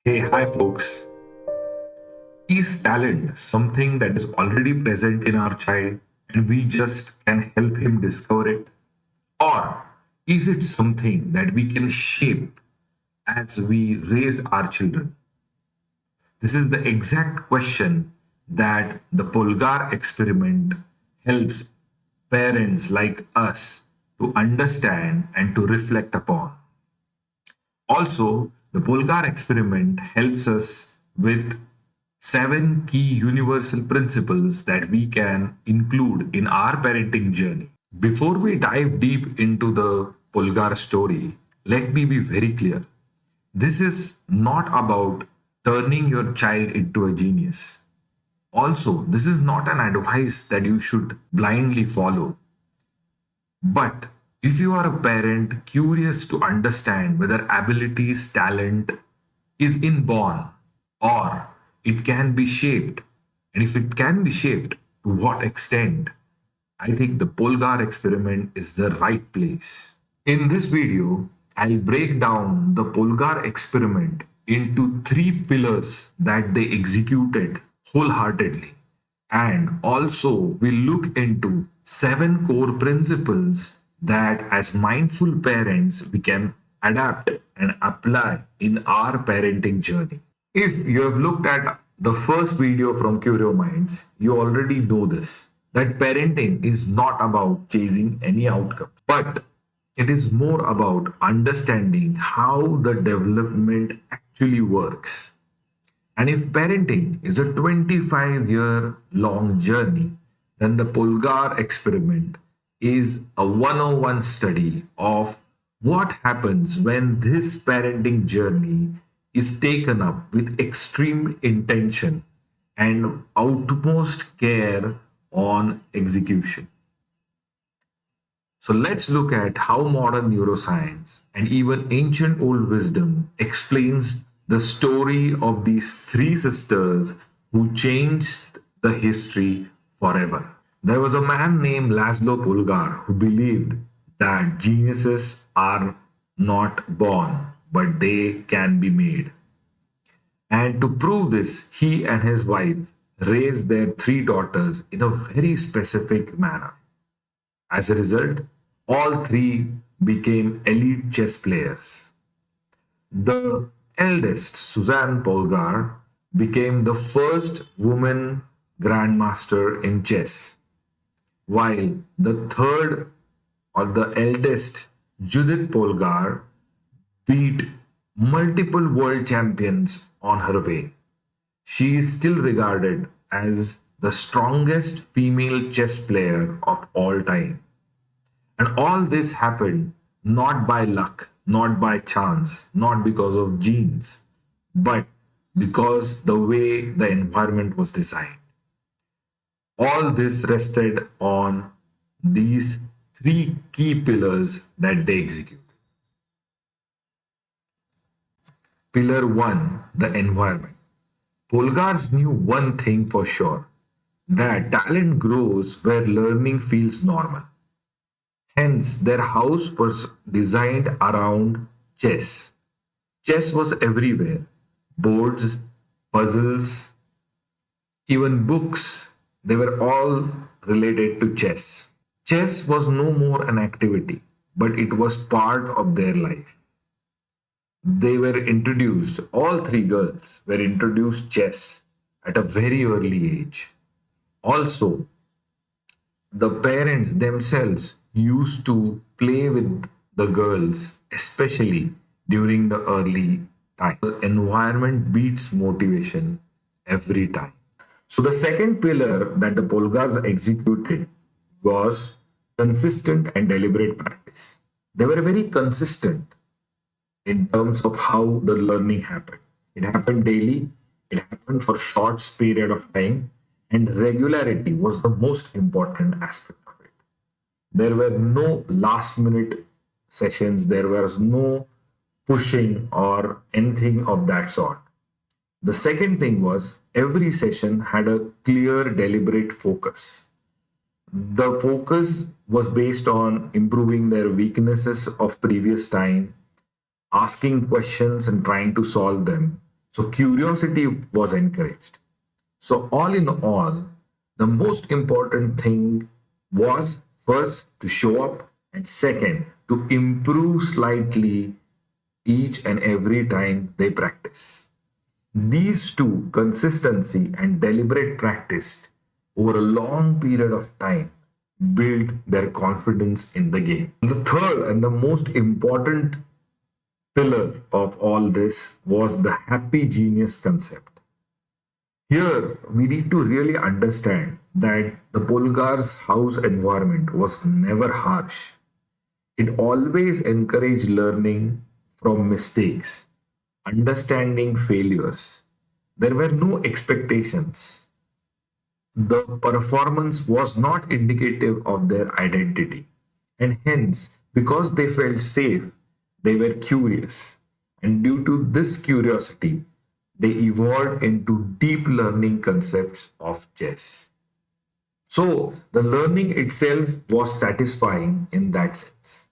Hey, hi folks. Is talent something that is already present in our child and we just can help him discover it? Or is it something that we can shape as we raise our children? This is the exact question that the Polgar experiment helps parents like us to understand and to reflect upon. Also, the Polgar experiment helps us with 7 key universal principles that we can include in our parenting journey. Before we dive deep into the Polgar story, let me be very clear. This is not about turning your child into a genius. Also, this is not an advice that you should blindly follow. But if you are a parent curious to understand whether abilities, talent is inborn or it can be shaped, and if it can be shaped, to what extent, I think the Polgar experiment is the right place. In this video, I'll break down the Polgar experiment into 3 pillars that they executed wholeheartedly. And also, we'll look into 7 core principles that, as mindful parents, we can adapt and apply in our parenting journey. If you have looked at the first video from CurioMinds, you already know this that parenting is not about chasing any outcome, but it is more about understanding how the development actually works. And if parenting is a 25-year-long journey, then the Polgar experiment is a 101 study of what happens when this parenting journey is taken up with extreme intention and utmost care on execution. So let's look at how modern neuroscience and even ancient old wisdom explains the story of these 3 sisters who changed the history forever. There was a man named Laszlo Polgar who believed that geniuses are not born, but they can be made. And to prove this, he and his wife raised their 3 daughters in a very specific manner. As a result, all 3 became elite chess players. The eldest, Suzanne Polgar, became the first woman grandmaster in chess, while the third or the eldest, Judith Polgar, beat multiple world champions on her way. She is still regarded as the strongest female chess player of all time. And all this happened not by luck, not by chance, not because of genes, but because the way the environment was designed. All this rested on these 3 key pillars that they execute. Pillar 1, the environment. Polgars knew one thing for sure, that talent grows where learning feels normal. Hence, their house was designed around chess. Chess was everywhere: boards, puzzles, even books. They were all related to chess. Chess was no more an activity, but it was part of their life. They were introduced, all 3 girls were introduced chess at a very early age. Also, the parents themselves used to play with the girls, especially during the early times. Environment beats motivation every time. So, the second pillar that the Polgars executed was consistent and deliberate practice. They were very consistent in terms of how the learning happened. It happened daily, it happened for short period of time, and regularity was the most important aspect of it. There were no last minute sessions, there was no pushing or anything of that sort. The second thing was every session had a clear, deliberate focus. The focus was based on improving their weaknesses of previous time, asking questions and trying to solve them So curiosity was encouraged. So, all in all, the most important thing was first to show up, and second, to improve slightly each and every time they practice. These two, consistency and deliberate practice over a long period of time, build their confidence in the game. The third and the most important pillar of all this was the happy genius concept. Here, we need to really understand that the Polgar's house environment was never harsh. It always encouraged learning from mistakes, understanding failures. There were no expectations. The performance was not indicative of their identity. And hence, because they felt safe, they were curious. And due to this curiosity, they evolved into deep learning concepts of chess. So, the learning itself was satisfying in that sense.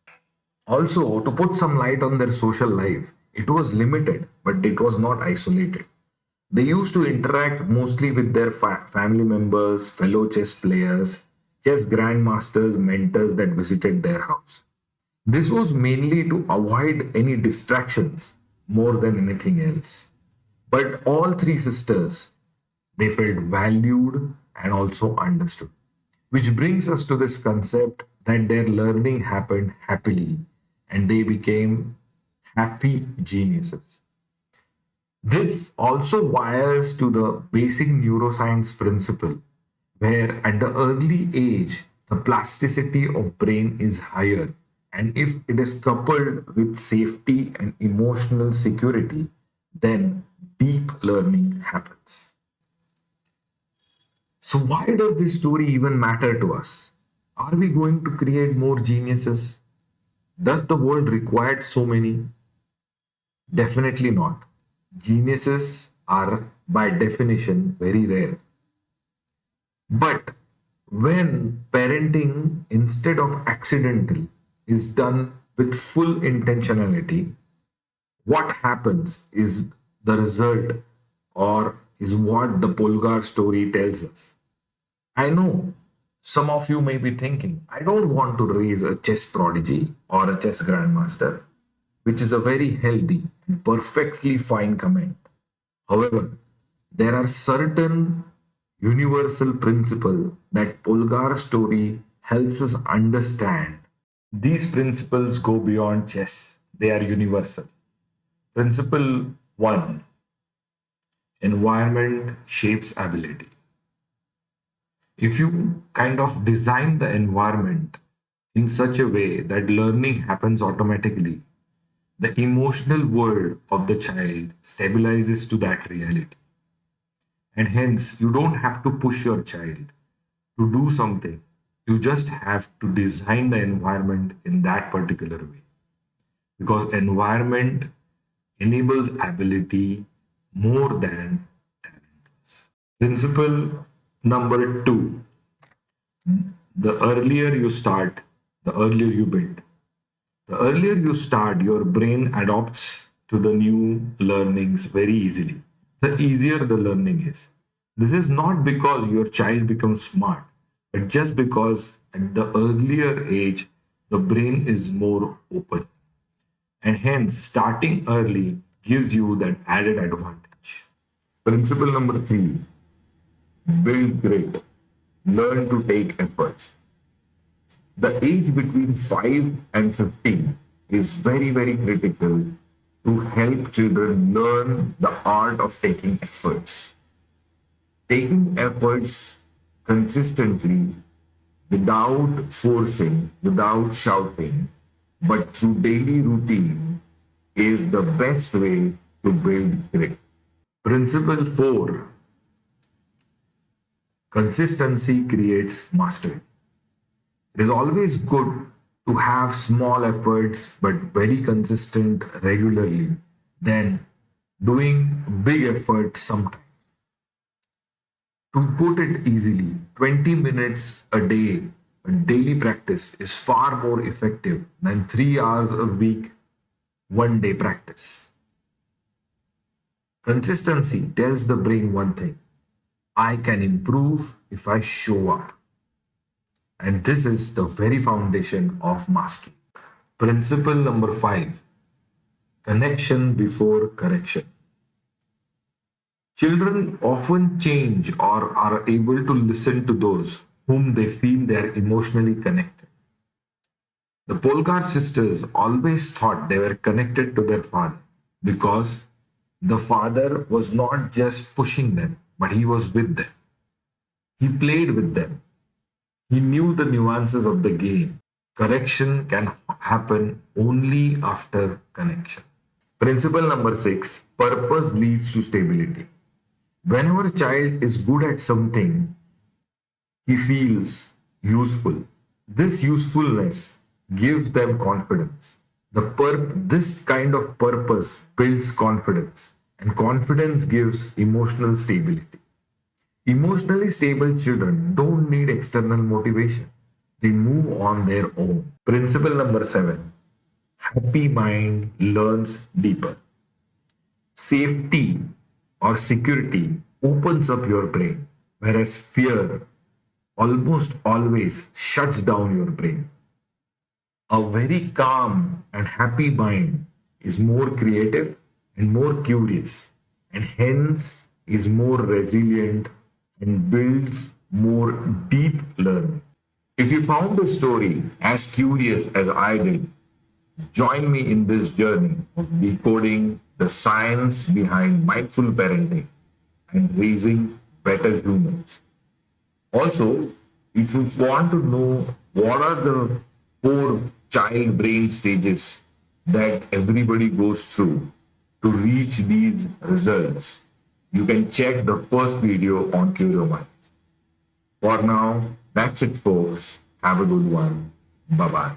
Also, to put some light on their social life, it was limited, but it was not isolated. They used to interact mostly with their family members, fellow chess players, chess grandmasters, mentors that visited their house. This was mainly to avoid any distractions more than anything else. But all three sisters, they felt valued and also understood. Which brings us to this concept that their learning happened happily and they became happy geniuses. This also wires to the basic neuroscience principle, where at the early age, the plasticity of brain is higher. And if it is coupled with safety and emotional security, then deep learning happens. So, why does this story even matter to us? Are we going to create more geniuses? Does the world require so many? Definitely not. Geniuses are, by definition, very rare. But when parenting, instead of accidental, is done with full intentionality, what happens is the result, or is what the Polgar story tells us. I know some of you may be thinking, I don't want to raise a chess prodigy or a chess grandmaster, which is a very healthy and perfectly fine comment. However, there are certain universal principles that Polgar story helps us understand. These principles go beyond chess. They are universal. Principle 1: environment shapes ability. If you kind of design the environment in such a way that learning happens automatically, the emotional world of the child stabilizes to that reality. And hence, you don't have to push your child to do something. You just have to design the environment in that particular way. Because environment enables ability more than talent does. Principle number 2: the earlier you start, the earlier you build. The earlier you start, your brain adopts to the new learnings very easily. The easier the learning is. This is not because your child becomes smart, but just because at the earlier age, the brain is more open. And hence, starting early gives you that added advantage. Principle number 3: build great. Learn to take efforts. The age between 5 and 15 is very, very critical to help children learn the art of taking efforts. Taking efforts consistently without forcing, without shouting, but through daily routine is the best way to build grit. Principle 4: consistency creates mastery. It is always good to have small efforts but very consistent regularly than doing big effort sometimes. To put it easily, 20 minutes a day, a daily practice is far more effective than 3 hours a week, 1 day practice. Consistency tells the brain one thing: I can improve if I show up. And this is the very foundation of mastery. Principle number 5: connection before correction. Children often change or are able to listen to those whom they feel they are emotionally connected. The Polgar sisters always thought they were connected to their father because the father was not just pushing them, but he was with them. He played with them. He knew the nuances of the game. Correction can happen only after connection. Principle number 6: purpose leads to stability. Whenever a child is good at something, he feels useful. This usefulness gives them confidence. This kind of purpose builds confidence, and confidence gives emotional stability. Emotionally stable children don't need external motivation. They move on their own. Principle number 7: happy mind learns deeper. Safety or security opens up your brain, whereas fear almost always shuts down your brain. A very calm and happy mind is more creative and more curious, and hence is more resilient and builds more deep learning. If you found the story as curious as I did, join me in this journey of decoding the science behind mindful parenting and raising better humans. Also, if you want to know what are the 4 child brain stages that everybody goes through to reach these results, you can check the first video on CurioMinds. For now, that's it, folks. Have a good one. Bye bye.